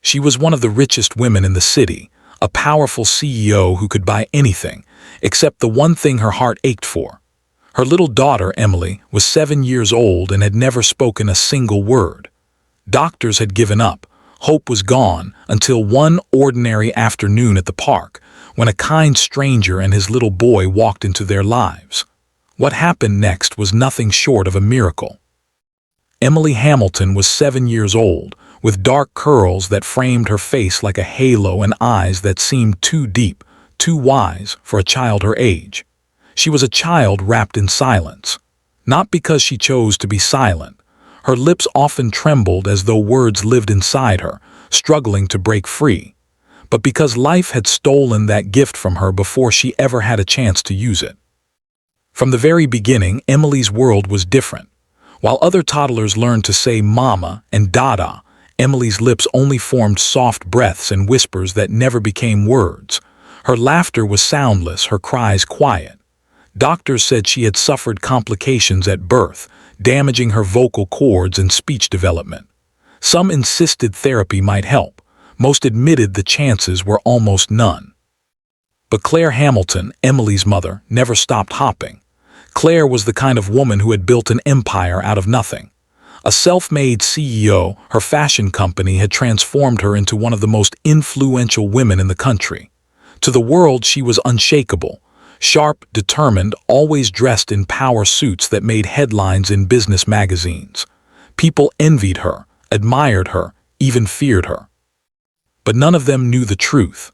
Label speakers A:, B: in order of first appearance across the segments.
A: She was one of the richest women in the city, a powerful CEO who could buy anything, except the one thing her heart ached for. Her little daughter, Emily, was 7 years old and had never spoken a single word. Doctors had given up. Hope was gone until one ordinary afternoon at the park, when a kind stranger and his little boy walked into their lives. What happened next was nothing short of a miracle. Emily Hamilton was 7 years old, with dark curls that framed her face like a halo and eyes that seemed too deep, too wise for a child her age. She was a child wrapped in silence. Not because she chose to be silent. Her lips often trembled as though words lived inside her, struggling to break free. But because life had stolen that gift from her before she ever had a chance to use it. From the very beginning, Emily's world was different. While other toddlers learned to say mama and dada, Emily's lips only formed soft breaths and whispers that never became words. Her laughter was soundless, her cries quiet. Doctors said she had suffered complications at birth, damaging her vocal cords and speech development. Some insisted therapy might help. Most admitted the chances were almost none. But Claire Hamilton, Emily's mother, never stopped hopping. Claire was the kind of woman who had built an empire out of nothing. A self-made CEO, her fashion company had transformed her into one of the most influential women in the country. To the world, she was unshakable. Sharp, determined, always dressed in power suits that made headlines in business magazines. People envied her, admired her, even feared her. But none of them knew the truth.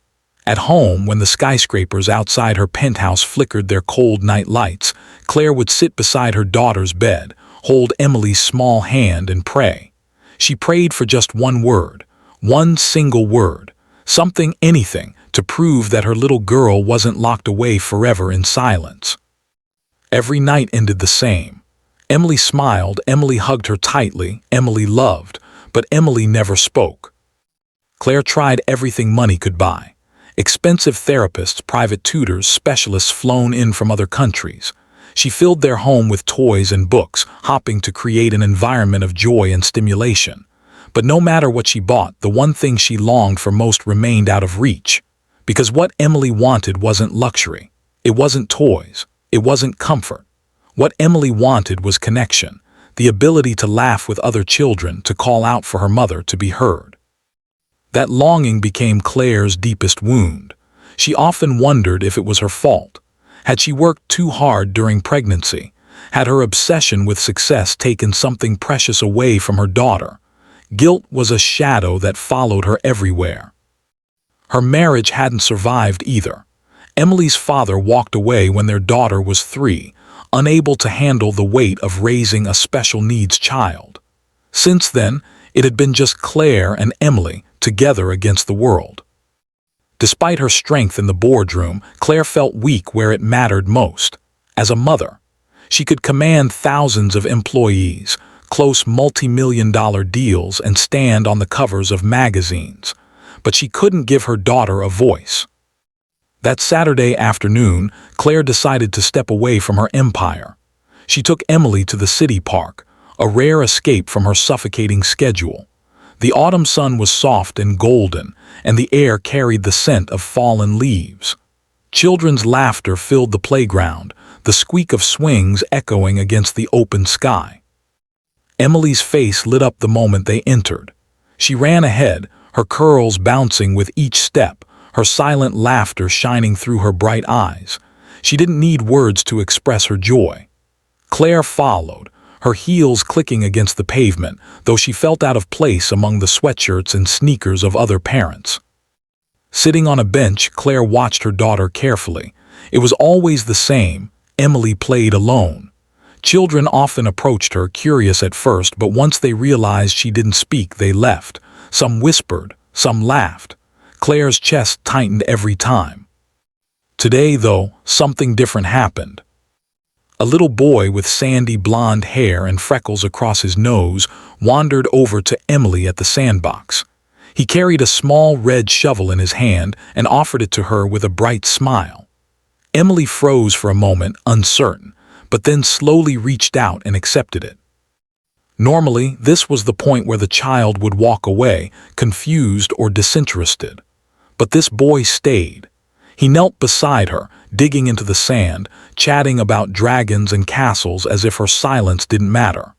A: At home, when the skyscrapers outside her penthouse flickered their cold night lights, Claire would sit beside her daughter's bed, hold Emily's small hand and pray. She prayed for just one word, one single word, something, anything, to prove that her little girl wasn't locked away forever in silence. Every night ended the same. Emily smiled, Emily hugged her tightly, Emily loved, but Emily never spoke. Claire tried everything money could buy. Expensive therapists, private tutors, specialists flown in from other countries. She filled their home with toys and books, hoping to create an environment of joy and stimulation. But no matter what she bought, the one thing she longed for most remained out of reach. Because what Emily wanted wasn't luxury. It wasn't toys. It wasn't comfort. What Emily wanted was connection, the ability to laugh with other children, to call out for her mother, to be heard. That longing became Claire's deepest wound. She often wondered if it was her fault. Had she worked too hard during pregnancy? Had her obsession with success taken something precious away from her daughter? Guilt was a shadow that followed her everywhere. Her marriage hadn't survived either. Emily's father walked away when their daughter was 3, unable to handle the weight of raising a special needs child. Since then, it had been just Claire and Emily, together against the world. Despite her strength in the boardroom, Claire felt weak where it mattered most. As a mother, she could command thousands of employees, close multi-million-dollar deals, and stand on the covers of magazines. But she couldn't give her daughter a voice. That Saturday afternoon, Claire decided to step away from her empire. She took Emily to the city park, a rare escape from her suffocating schedule. The autumn sun was soft and golden, and the air carried the scent of fallen leaves. Children's laughter filled the playground, the squeak of swings echoing against the open sky. Emily's face lit up the moment they entered. She ran ahead, her curls bouncing with each step, her silent laughter shining through her bright eyes. She didn't need words to express her joy. Claire followed, her heels clicking against the pavement, though she felt out of place among the sweatshirts and sneakers of other parents. Sitting on a bench, Claire watched her daughter carefully. It was always the same. Emily played alone. Children often approached her, curious at first, but once they realized she didn't speak, they left. Some whispered, some laughed. Claire's chest tightened every time. Today, though, something different happened. A little boy with sandy blonde hair and freckles across his nose wandered over to Emily at the sandbox. He carried a small red shovel in his hand and offered it to her with a bright smile. Emily froze for a moment, uncertain, but then slowly reached out and accepted it. Normally, this was the point where the child would walk away, confused or disinterested. But this boy stayed. He knelt beside her, digging into the sand, chatting about dragons and castles as if her silence didn't matter.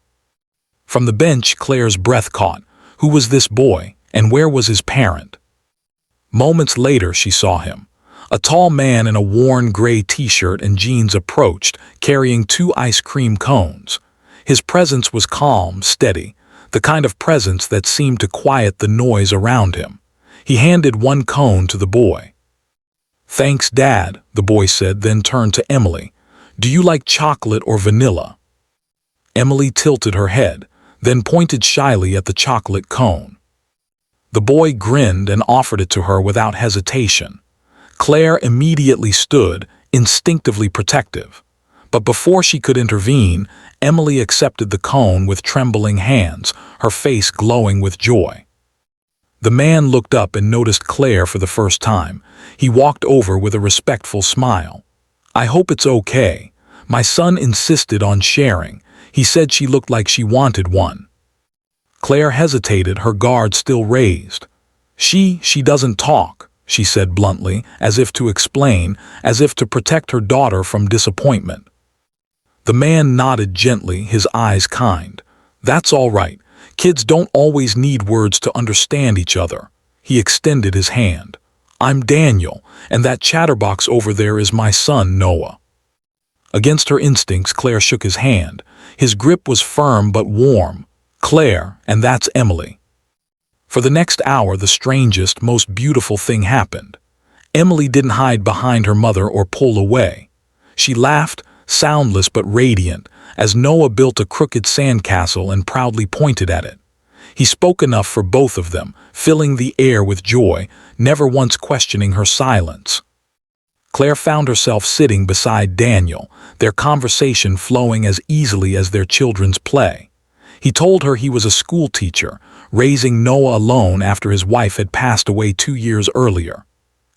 A: From the bench, Claire's breath caught. Who was this boy, and where was his parent? Moments later, she saw him. A tall man in a worn gray t-shirt and jeans approached, carrying 2 ice cream cones. His presence was calm, steady, the kind of presence that seemed to quiet the noise around him. He handed 1 cone to the boy. "Thanks, Dad," the boy said, then turned to Emily. "Do you like chocolate or vanilla?" Emily tilted her head, then pointed shyly at the chocolate cone. The boy grinned and offered it to her without hesitation. Claire immediately stood, instinctively protective. But before she could intervene, Emily accepted the cone with trembling hands, her face glowing with joy. The man looked up and noticed Claire for the first time. He walked over with a respectful smile. "I hope it's okay. My son insisted on sharing. He said she looked like she wanted one." Claire hesitated, her guard still raised. She doesn't talk," she said bluntly, as if to explain, as if to protect her daughter from disappointment. The man nodded gently, his eyes kind. "That's all right. Kids don't always need words to understand each other." He extended his hand. "I'm Daniel, and that chatterbox over there is my son, Noah." Against her instincts, Claire shook his hand. His grip was firm but warm. "Claire, and that's Emily." For the next hour, the strangest, most beautiful thing happened. Emily didn't hide behind her mother or pull away. She laughed, soundless but radiant, as Noah built a crooked sandcastle and proudly pointed at it. He spoke enough for both of them, filling the air with joy, never once questioning her silence. Claire found herself sitting beside Daniel, their conversation flowing as easily as their children's play. He told her he was a school teacher, raising Noah alone after his wife had passed away 2 years earlier.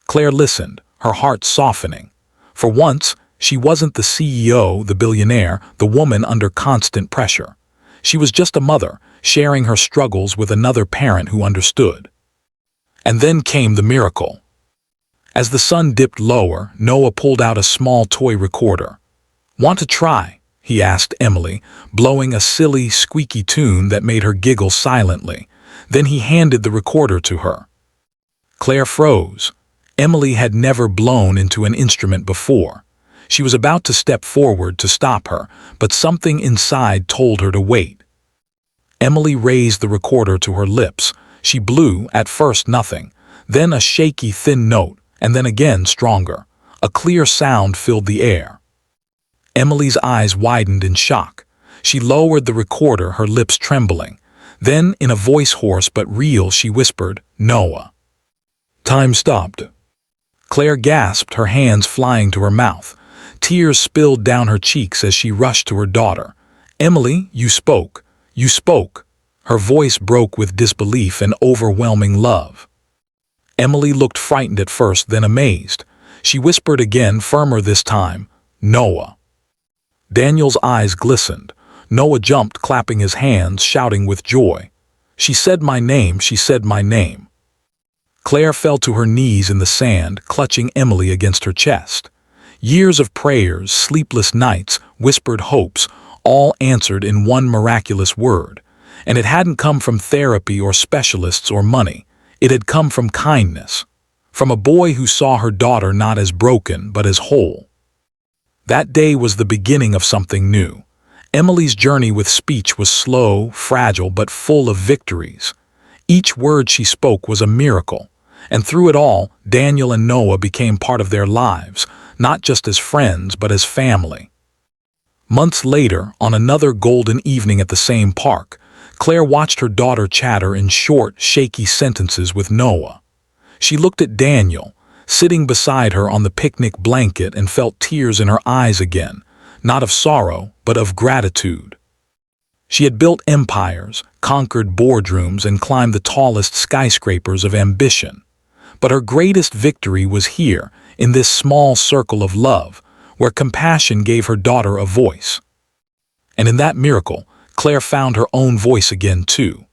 A: Claire listened, her heart softening. For once, she wasn't the CEO, the billionaire, the woman under constant pressure. She was just a mother, sharing her struggles with another parent who understood. And then came the miracle. As the sun dipped lower, Noah pulled out a small toy recorder. "Want to try?" he asked Emily, blowing a silly, squeaky tune that made her giggle silently. Then he handed the recorder to her. Claire froze. Emily had never blown into an instrument before. She was about to step forward to stop her, but something inside told her to wait. Emily raised the recorder to her lips. She blew, at first nothing, then a shaky, thin note, and then again stronger. A clear sound filled the air. Emily's eyes widened in shock. She lowered the recorder, her lips trembling. Then, in a voice hoarse but real, she whispered, "Noah." Time stopped. Claire gasped, her hands flying to her mouth. Tears spilled down her cheeks as she rushed to her daughter. "Emily, you spoke. You spoke." Her voice broke with disbelief and overwhelming love. Emily looked frightened at first, then amazed. She whispered again, firmer this time, "Noah." Daniel's eyes glistened. Noah jumped, clapping his hands, shouting with joy. "She said my name, she said my name." Claire fell to her knees in the sand, clutching Emily against her chest. Years of prayers, sleepless nights, whispered hopes, all answered in one miraculous word. And it hadn't come from therapy or specialists or money. It had come from kindness. From a boy who saw her daughter not as broken, but as whole. That day was the beginning of something new. Emily's journey with speech was slow, fragile, but full of victories. Each word she spoke was a miracle. And through it all, Daniel and Noah became part of their lives, not just as friends, but as family. Months later, on another golden evening at the same park, Claire watched her daughter chatter in short, shaky sentences with Noah. She looked at Daniel, sitting beside her on the picnic blanket, and felt tears in her eyes again, not of sorrow, but of gratitude. She had built empires, conquered boardrooms, and climbed the tallest skyscrapers of ambition. But her greatest victory was here, in this small circle of love, where compassion gave her daughter a voice. And in that miracle, Claire found her own voice again, too.